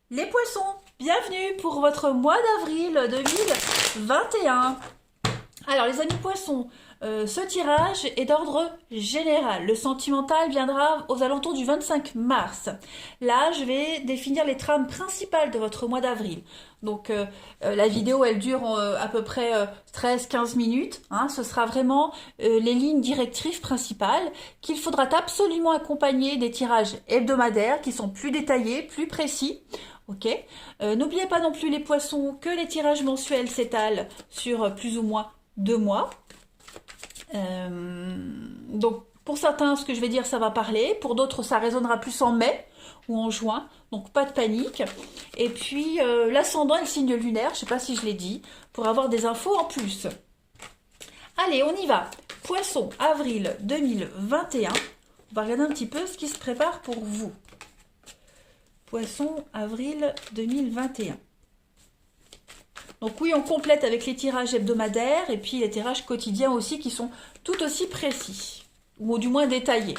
Les poissons, bienvenue pour votre mois d'avril 2021. Alors les amis poissons, ce tirage est d'ordre général. Le sentimental viendra aux alentours du 25 mars. Là, je vais définir les trames principales de votre mois d'avril. Donc la vidéo, elle dure à peu près 13-15 minutes. Hein. Ce sera vraiment les lignes directrices principales qu'il faudra absolument accompagner des tirages hebdomadaires qui sont plus détaillés, plus précis. Ok. N'oubliez pas non plus les poissons que les tirages mensuels s'étalent sur plus ou moins 2 mois. Donc pour certains, ce que je vais dire, ça va parler. Pour d'autres, ça résonnera plus en mai ou en juin. Donc pas de panique. Et puis l'ascendant et le signe lunaire, je ne sais pas si je l'ai dit, pour avoir des infos en plus. Allez, on y va. Poisson, avril 2021. On va regarder un petit peu ce qui se prépare pour vous. Poisson, avril 2021. Donc oui, on complète avec les tirages hebdomadaires et puis les tirages quotidiens aussi qui sont tout aussi précis, ou du moins détaillés.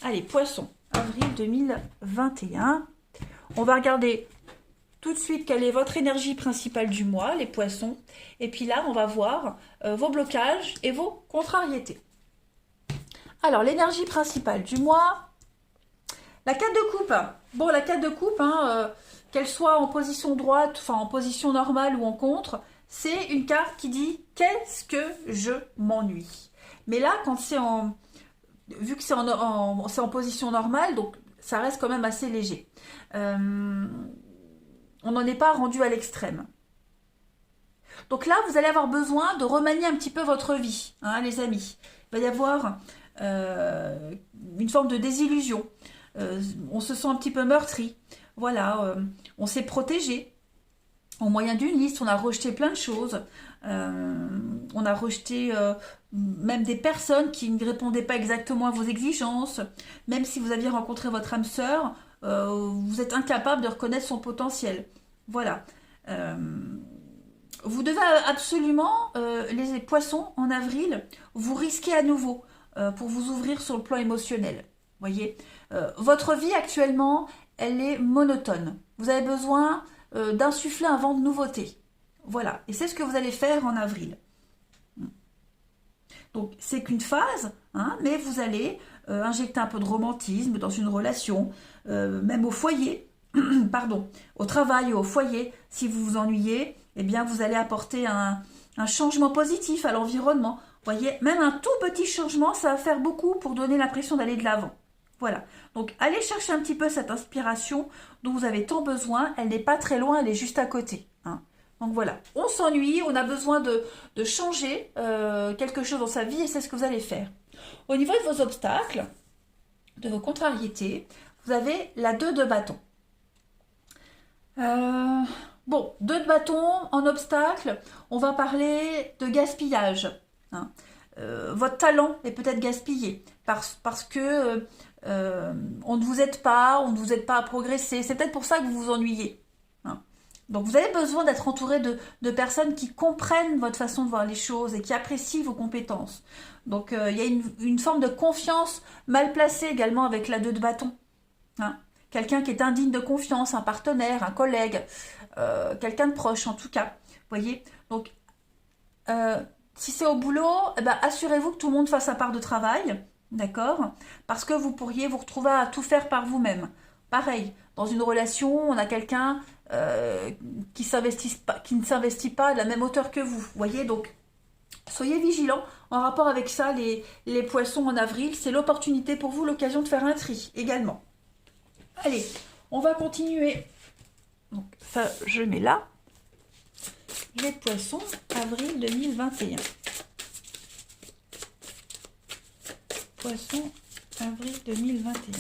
Allez, Poisson, avril 2021. On va regarder tout de suite quelle est votre énergie principale du mois, les poissons. Et puis là, on va voir vos blocages et vos contrariétés. Alors, l'énergie principale du mois, la 4 de coupe. Bon, la 4 de coupe, qu'elle soit en position droite, enfin en position normale ou en contre, c'est une carte qui dit « Qu'est-ce que je m'ennuie ?» Mais là, quand c'est vu que c'est en position normale, donc ça reste quand même assez léger. On n'en est pas rendu à l'extrême. Donc là, vous allez avoir besoin de remanier un petit peu votre vie, hein, les amis. Il va y avoir une forme de désillusion. On se sent un petit peu meurtri. Voilà, on s'est protégé. Au moyen d'une liste, on a rejeté plein de choses. On a rejeté même des personnes qui ne répondaient pas exactement à vos exigences. Même si vous aviez rencontré votre âme sœur, vous êtes incapable de reconnaître son potentiel. Voilà. Vous devez absolument, les poissons, en avril, vous risquer à nouveau pour vous ouvrir sur le plan émotionnel. Voyez, votre vie actuellement, elle est monotone. Vous avez besoin d'insuffler un vent de nouveauté. Voilà, et c'est ce que vous allez faire en avril. Donc, c'est qu'une phase, hein, mais vous allez injecter un peu de romantisme dans une relation, même au foyer, pardon, au travail et au foyer. Si vous vous ennuyez, eh bien, vous allez apporter un changement positif à l'environnement. Voyez, même un tout petit changement, ça va faire beaucoup pour donner l'impression d'aller de l'avant. Voilà, donc allez chercher un petit peu cette inspiration dont vous avez tant besoin. Elle n'est pas très loin, elle est juste à côté. Hein. Donc voilà, on s'ennuie, on a besoin de changer quelque chose dans sa vie et c'est ce que vous allez faire. Au niveau de vos obstacles, de vos contrariétés, vous avez la 2 de bâton. Bon, 2 de bâton en obstacle, on va parler de gaspillage. Hein. Votre talent est peut-être gaspillé parce que on ne vous aide pas, on ne vous aide pas à progresser. C'est peut-être pour ça que vous vous ennuyez. Hein. Donc vous avez besoin d'être entouré de personnes qui comprennent votre façon de voir les choses et qui apprécient vos compétences. Donc il y a une forme de confiance mal placée également avec la 2 de bâton. Hein. Quelqu'un qui est indigne de confiance, un partenaire, un collègue, quelqu'un de proche en tout cas. Voyez. Donc si c'est au boulot, eh ben, assurez-vous que tout le monde fasse sa part de travail. D'accord? Parce que vous pourriez vous retrouver à tout faire par vous-même. Pareil, dans une relation, on a quelqu'un qui ne s'investit pas à la même hauteur que vous. Voyez, donc, soyez vigilants. En rapport avec ça, les poissons en avril, c'est l'opportunité pour vous, l'occasion de faire un tri également. Allez, on va continuer. Donc, ça, je mets là. Les poissons, avril 2021. Poisson, avril 2021.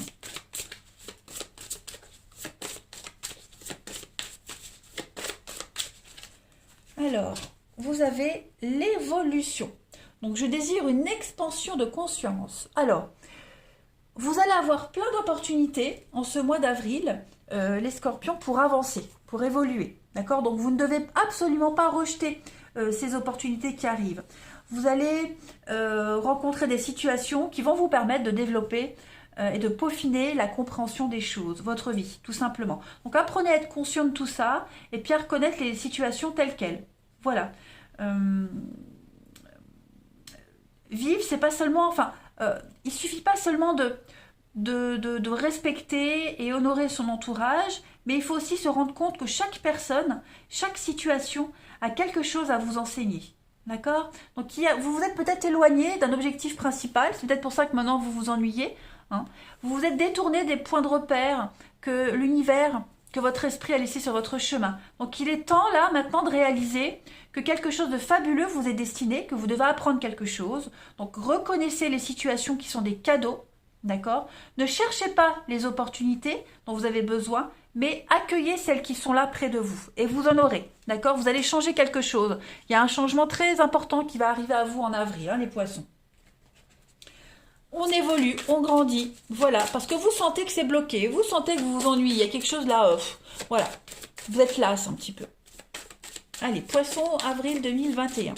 Alors, vous avez l'évolution. Donc, je désire une expansion de conscience. Alors, vous allez avoir plein d'opportunités en ce mois d'avril, les scorpions, pour avancer, pour évoluer. D'accord? Donc, vous ne devez absolument pas rejeter ces opportunités qui arrivent. Vous allez rencontrer des situations qui vont vous permettre de développer et de peaufiner la compréhension des choses, votre vie, tout simplement. Donc apprenez à être conscient de tout ça et puis à reconnaître les situations telles quelles. Voilà. Vivre, c'est pas seulement, enfin, il suffit pas seulement de respecter et honorer son entourage, mais il faut aussi se rendre compte que chaque personne, chaque situation a quelque chose à vous enseigner. D'accord? Donc vous vous êtes peut-être éloigné d'un objectif principal, c'est peut-être pour ça que maintenant vous vous ennuyez. Hein. Vous vous êtes détourné des points de repère que l'univers, que votre esprit a laissé sur votre chemin. Donc il est temps là maintenant de réaliser que quelque chose de fabuleux vous est destiné, que vous devez apprendre quelque chose. Donc reconnaissez les situations qui sont des cadeaux. D'accord? Ne cherchez pas les opportunités dont vous avez besoin, mais accueillez celles qui sont là près de vous. Et vous en aurez. D'accord? Vous allez changer quelque chose. Il y a un changement très important qui va arriver à vous en avril, hein, les poissons. On évolue, on grandit. Voilà. Parce que vous sentez que c'est bloqué. Vous sentez que vous vous ennuyez. Il y a quelque chose là. Voilà. Vous êtes lasse un petit peu. Allez, poisson, avril 2021.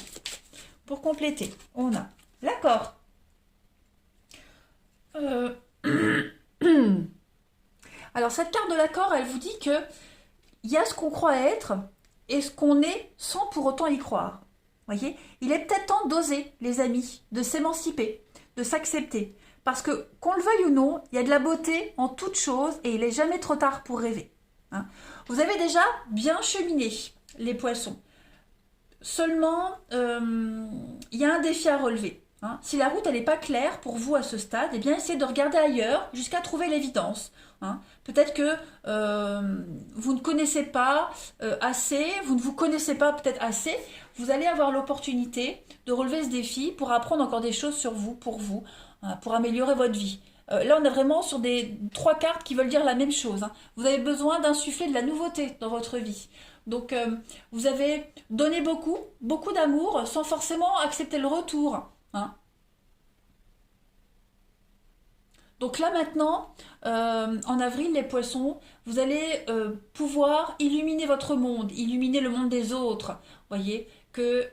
Pour compléter, on a l'accord. Alors cette carte de l'accord, elle vous dit que il y a ce qu'on croit être et ce qu'on est sans pour autant y croire. Voyez, il est peut-être temps d'oser, les amis, de s'émanciper, de s'accepter. Parce que, qu'on le veuille ou non, il y a de la beauté en toute chose et il n'est jamais trop tard pour rêver. Hein. Vous avez déjà bien cheminé, les poissons. Seulement, il y a un défi à relever. Hein. Si la route elle n'est pas claire pour vous à ce stade, eh bien essayez de regarder ailleurs jusqu'à trouver l'évidence. Hein. Peut-être que vous ne connaissez pas assez, vous ne vous connaissez pas peut-être assez. Vous allez avoir l'opportunité de relever ce défi pour apprendre encore des choses sur vous, hein, pour améliorer votre vie. Là, on est vraiment sur des 3 cartes qui veulent dire la même chose. Hein. Vous avez besoin d'insuffler de la nouveauté dans votre vie. Donc, vous avez donné beaucoup, beaucoup d'amour sans forcément accepter le retour. Hein. Donc là maintenant, en avril, les poissons, vous allez pouvoir illuminer votre monde, illuminer le monde des autres. Voyez que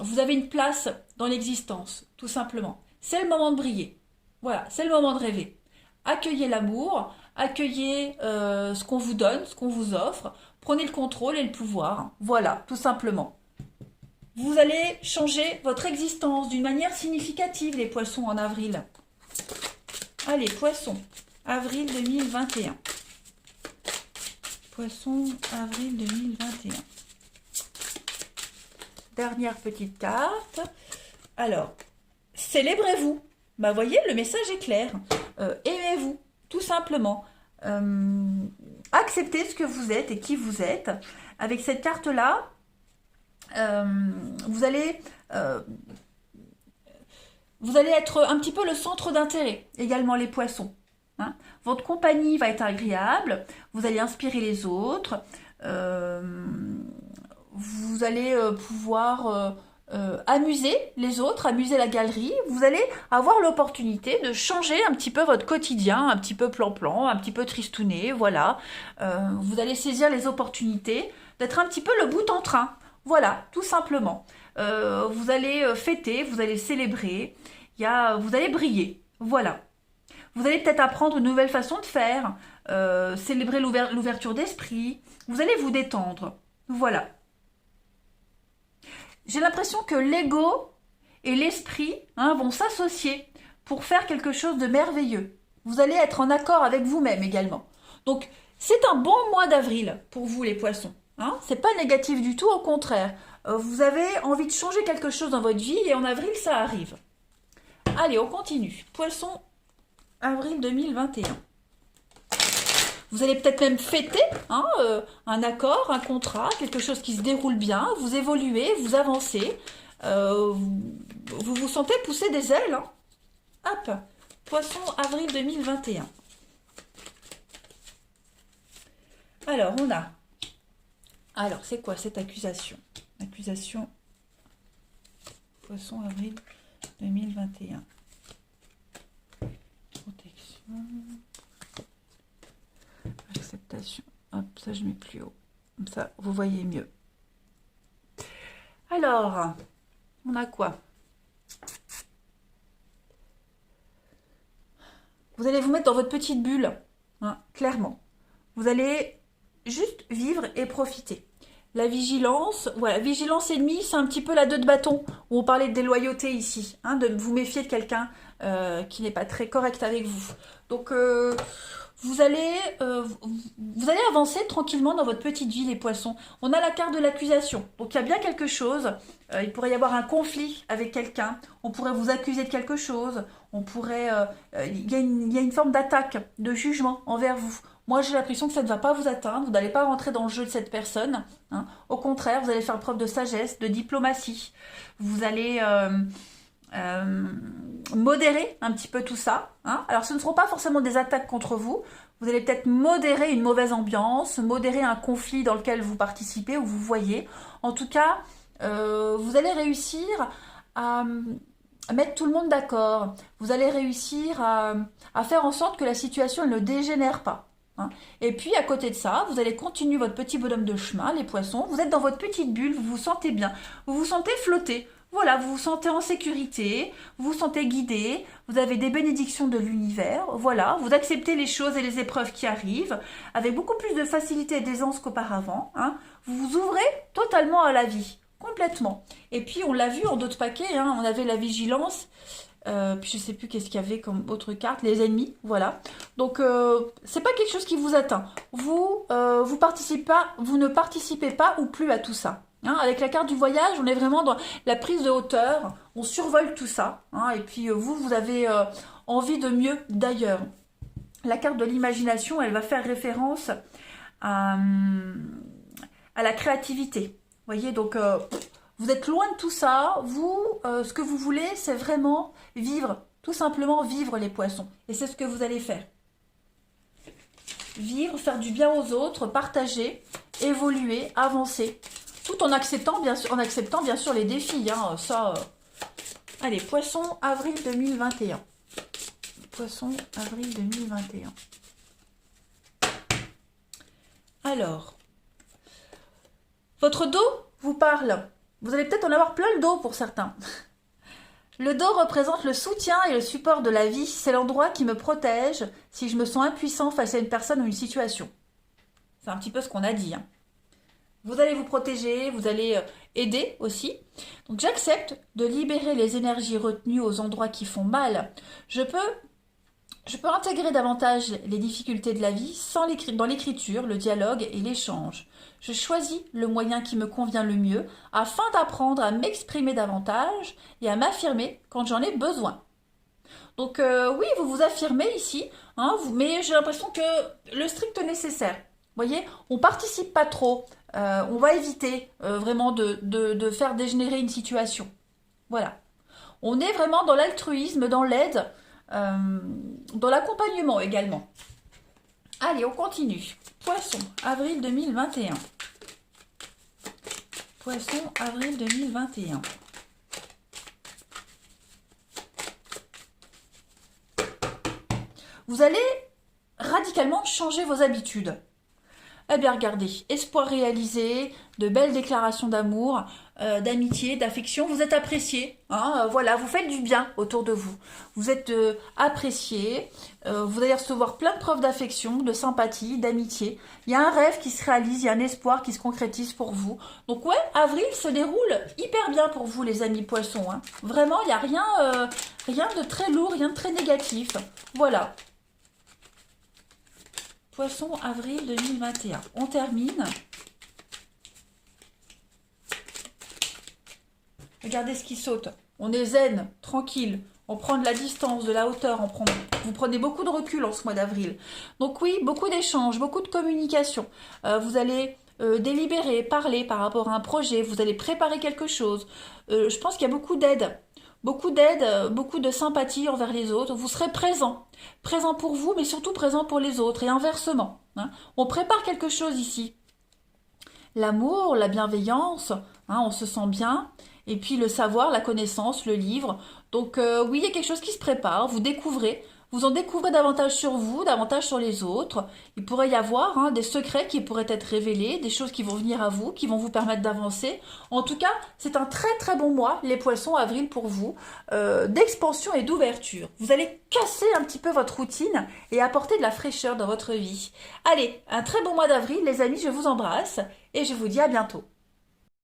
vous avez une place dans l'existence, tout simplement. C'est le moment de briller. Voilà, c'est le moment de rêver. Accueillez l'amour, accueillez ce qu'on vous donne, ce qu'on vous offre. Prenez le contrôle et le pouvoir. Voilà, tout simplement. Vous allez changer votre existence d'une manière significative, les poissons, en avril. Allez, poissons, avril 2021. Poissons, avril 2021. Dernière petite carte. Alors, célébrez-vous. Bah, voyez, le message est clair. Aimez-vous, tout simplement. Acceptez ce que vous êtes et qui vous êtes. Avec cette carte-là, vous allez être un petit peu le centre d'intérêt, également les poissons. Hein. Votre compagnie va être agréable, vous allez inspirer les autres, vous allez pouvoir amuser les autres, amuser la galerie. Vous allez avoir l'opportunité de changer un petit peu votre quotidien, un petit peu plan-plan, un petit peu tristouné, voilà. Vous allez saisir les opportunités d'être un petit peu le bout en train. Voilà, tout simplement. Vous allez fêter, vous allez célébrer, vous allez briller. Voilà. Vous allez peut-être apprendre une nouvelle façon de faire, célébrer l'ouverture d'esprit. Vous allez vous détendre. Voilà. J'ai l'impression que l'ego et l'esprit vont s'associer pour faire quelque chose de merveilleux. Vous allez être en accord avec vous-même également. Donc, c'est un bon mois d'avril pour vous, les poissons. Hein, c'est pas négatif du tout, au contraire. Vous avez envie de changer quelque chose dans votre vie et en avril, ça arrive. Allez, on continue. Poisson, avril 2021. Vous allez peut-être même fêter un accord, un contrat, quelque chose qui se déroule bien. Vous évoluez, vous avancez. Vous vous sentez pousser des ailes. Hein. Hop, Poisson, avril 2021. Alors, on a... Alors, c'est quoi cette accusation? Accusation, Poisson, avril 2021. Protection. Acceptation. Hop, ça je mets plus haut. Comme ça, vous voyez mieux. Alors, on a quoi? Vous allez vous mettre dans votre petite bulle, hein, clairement. Vous allez juste vivre et profiter. La vigilance, voilà, vigilance ennemie, c'est un petit peu la 2 de bâton, où on parlait de déloyauté ici, hein, de vous méfier de quelqu'un qui n'est pas très correct avec vous. Donc, vous allez, vous allez avancer tranquillement dans votre petite vie, les poissons. On a la carte de l'accusation, donc il y a bien quelque chose. Il pourrait y avoir un conflit avec quelqu'un, on pourrait vous accuser de quelque chose, on pourrait, il y a une forme d'attaque, de jugement envers vous. Moi, j'ai l'impression que ça ne va pas vous atteindre, vous n'allez pas rentrer dans le jeu de cette personne, hein. Au contraire, vous allez faire preuve de sagesse, de diplomatie. Vous allez modérer un petit peu tout ça, hein. Alors, ce ne seront pas forcément des attaques contre vous. Vous allez peut-être modérer une mauvaise ambiance, modérer un conflit dans lequel vous participez ou vous voyez. En tout cas, vous allez réussir à mettre tout le monde d'accord. Vous allez réussir à faire en sorte que la situation ne dégénère pas, hein. Et puis, à côté de ça, vous allez continuer votre petit bonhomme de chemin, les poissons. Vous êtes dans votre petite bulle, vous vous sentez bien. Vous vous sentez flotter. Voilà, vous vous sentez en sécurité, vous vous sentez guidé, vous avez des bénédictions de l'univers. Voilà, vous acceptez les choses et les épreuves qui arrivent avec beaucoup plus de facilité et d'aisance qu'auparavant, hein. Vous vous ouvrez totalement à la vie, complètement. Et puis, on l'a vu en d'autres paquets, hein, on avait la vigilance. Puis je sais plus qu'est-ce qu'il y avait comme autre carte, les ennemis, voilà. Donc c'est pas quelque chose qui vous atteint. Vous vous ne participez pas ou plus à tout ça, hein. Avec la carte du voyage, on est vraiment dans la prise de hauteur, on survole tout ça, hein. Et puis vous avez envie de mieux d'ailleurs. La carte de l'imagination, elle va faire référence à, à la créativité. Vous voyez, donc vous êtes loin de tout ça. Vous, ce que vous voulez, c'est vraiment vivre. Tout simplement vivre, les poissons. Et c'est ce que vous allez faire. Vivre, faire du bien aux autres, partager, évoluer, avancer. Tout en acceptant bien sûr les défis, hein, ça. Allez, poisson, avril 2021. Poisson, avril 2021. Alors, votre dos vous parle. Vous allez peut-être en avoir plein le dos pour certains. Le dos représente le soutien et le support de la vie. C'est l'endroit qui me protège si je me sens impuissant face à une personne ou une situation. C'est un petit peu ce qu'on a dit, hein. Vous allez vous protéger, vous allez aider aussi. Donc j'accepte de libérer les énergies retenues aux endroits qui font mal. Je peux intégrer davantage les difficultés de la vie dans l'écriture, le dialogue et l'échange. Je choisis le moyen qui me convient le mieux afin d'apprendre à m'exprimer davantage et à m'affirmer quand j'en ai besoin. Donc oui, vous vous affirmez ici, hein, mais j'ai l'impression que le strict nécessaire. Vous voyez, on participe pas trop, on va éviter vraiment de faire dégénérer une situation. Voilà. On est vraiment dans l'altruisme, dans l'aide, dans l'accompagnement également. Allez, on continue. Poisson, avril 2021. Poisson, avril 2021. Vous allez radicalement changer vos habitudes. Eh bien, regardez, espoir réalisé, de belles déclarations d'amour, d'amitié, d'affection. Vous êtes apprécié, hein, voilà, vous faites du bien autour de vous. Vous êtes apprécié, vous allez recevoir plein de preuves d'affection, de sympathie, d'amitié. Il y a un rêve qui se réalise, il y a un espoir qui se concrétise pour vous. Donc ouais, avril se déroule hyper bien pour vous, les amis poissons, hein. Vraiment, il n'y a rien de très lourd, rien de très négatif. Voilà. Poisson, avril 2021. On termine. Regardez ce qui saute. On est zen, tranquille. On prend de la distance, de la hauteur. Vous prenez beaucoup de recul en ce mois d'avril. Donc oui, beaucoup d'échanges, beaucoup de communication. Vous allez délibérer, parler par rapport à un projet. Vous allez préparer quelque chose. Je pense qu'il y a beaucoup d'aide. Beaucoup d'aide, beaucoup de sympathie envers les autres. Vous serez présent. Présent pour vous, mais surtout présent pour les autres. Et inversement, hein. On prépare quelque chose ici. L'amour, la bienveillance, hein, on se sent bien. Et puis le savoir, la connaissance, le livre. Donc oui, il y a quelque chose qui se prépare. Vous Vous en découvrez davantage sur vous, davantage sur les autres. Il pourrait y avoir des secrets qui pourraient être révélés, des choses qui vont venir à vous, qui vont vous permettre d'avancer. En tout cas, c'est un très très bon mois, les poissons, avril pour vous, d'expansion et d'ouverture. Vous allez casser un petit peu votre routine et apporter de la fraîcheur dans votre vie. Allez, un très bon mois d'avril, les amis, je vous embrasse et je vous dis à bientôt.